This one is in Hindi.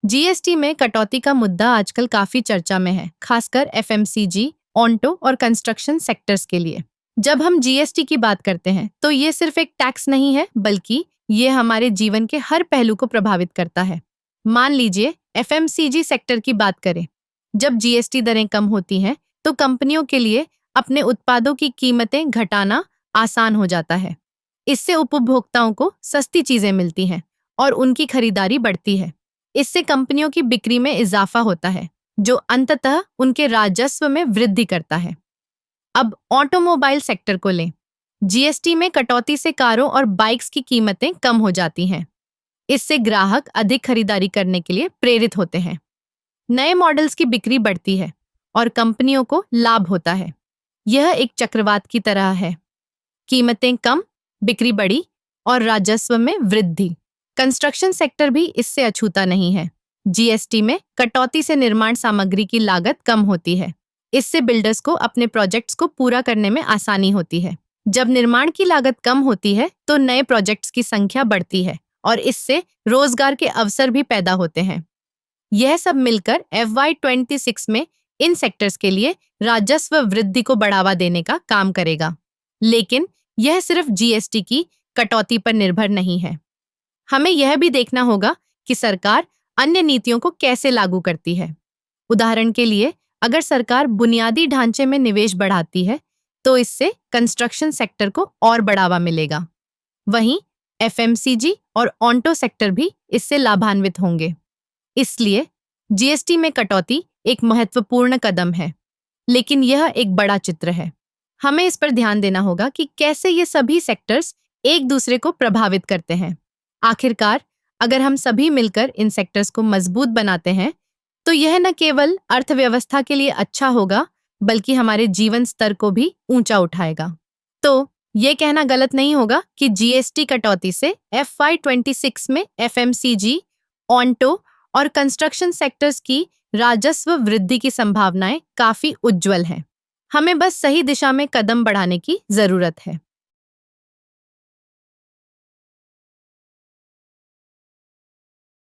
जीएसटी में कटौती का मुद्दा आजकल काफी चर्चा में है, खासकर एफएमसीजी, ऑन्टो और कंस्ट्रक्शन सेक्टर्स के लिए। जब हम जीएसटी की बात करते हैं, तो ये सिर्फ एक टैक्स नहीं है, बल्कि ये हमारे जीवन के हर पहलू को प्रभावित करता है। मान लीजिए एफएमसीजी सेक्टर की बात करें। जब जीएसटी दरें कम होती हैं, तो कंपनियों के लिए अपने उत्पादों की कीमतें घटाना आसान हो जाता है। इससे उपभोक्ताओं को सस्ती चीजें मिलती हैं और उनकी खरीदारी बढ़ती है। इससे कंपनियों की बिक्री में इजाफा होता है, जो अंततः उनके राजस्व में वृद्धि करता है। अब ऑटोमोबाइल सेक्टर को लें। जीएसटी में कटौती से कारों और बाइक्स की कीमतें कम हो जाती हैं। इससे ग्राहक अधिक खरीदारी करने के लिए प्रेरित होते हैं। नए मॉडल्स की बिक्री बढ़ती है और कंपनियों को लाभ होता है। यह एक चक्रवात की तरह है। कीमतें कम, बिक्री बढ़ी और राजस्व में वृद्धि। कंस्ट्रक्शन सेक्टर भी इससे अछूता नहीं है। जीएसटी में कटौती से निर्माण सामग्री की लागत कम होती है। इससे बिल्डर्स को अपने प्रोजेक्ट्स को पूरा करने में आसानी होती है। जब निर्माण की लागत कम होती है, तो नए प्रोजेक्ट्स की संख्या बढ़ती है और इससे रोजगार के अवसर भी पैदा होते हैं। यह सब मिलकर FY26 में इन सेक्टर्स के लिए राजस्व वृद्धि को बढ़ावा देने का काम करेगा। लेकिन यह सिर्फ जीएसटी की कटौती पर निर्भर नहीं है। हमें यह भी देखना होगा कि सरकार अन्य नीतियों को कैसे लागू करती है। उदाहरण के लिए, अगर सरकार बुनियादी ढांचे में निवेश बढ़ाती है, तो इससे कंस्ट्रक्शन सेक्टर को और बढ़ावा मिलेगा। वहीं एफएमसीजी और ऑन्टो सेक्टर भी इससे लाभान्वित होंगे। इसलिए जीएसटी में कटौती एक महत्वपूर्ण कदम है, लेकिन यह एक बड़ा चित्र है। हमें इस पर ध्यान देना होगा कि कैसे ये सभी सेक्टर्स एक दूसरे को प्रभावित करते हैं। आखिरकार, अगर हम सभी मिलकर इन सेक्टर्स को मजबूत बनाते हैं, तो यह न केवल अर्थव्यवस्था के लिए अच्छा होगा, बल्कि हमारे जीवन स्तर को भी ऊंचा उठाएगा। तो ये कहना गलत नहीं होगा कि जीएसटी कटौती से FY26 में एफएमसीजी, ऑन्टो और कंस्ट्रक्शन सेक्टर्स की राजस्व वृद्धि की संभावनाएं काफी उज्जवल हैं। हमें बस सही दिशा में कदम बढ़ाने की जरूरत है।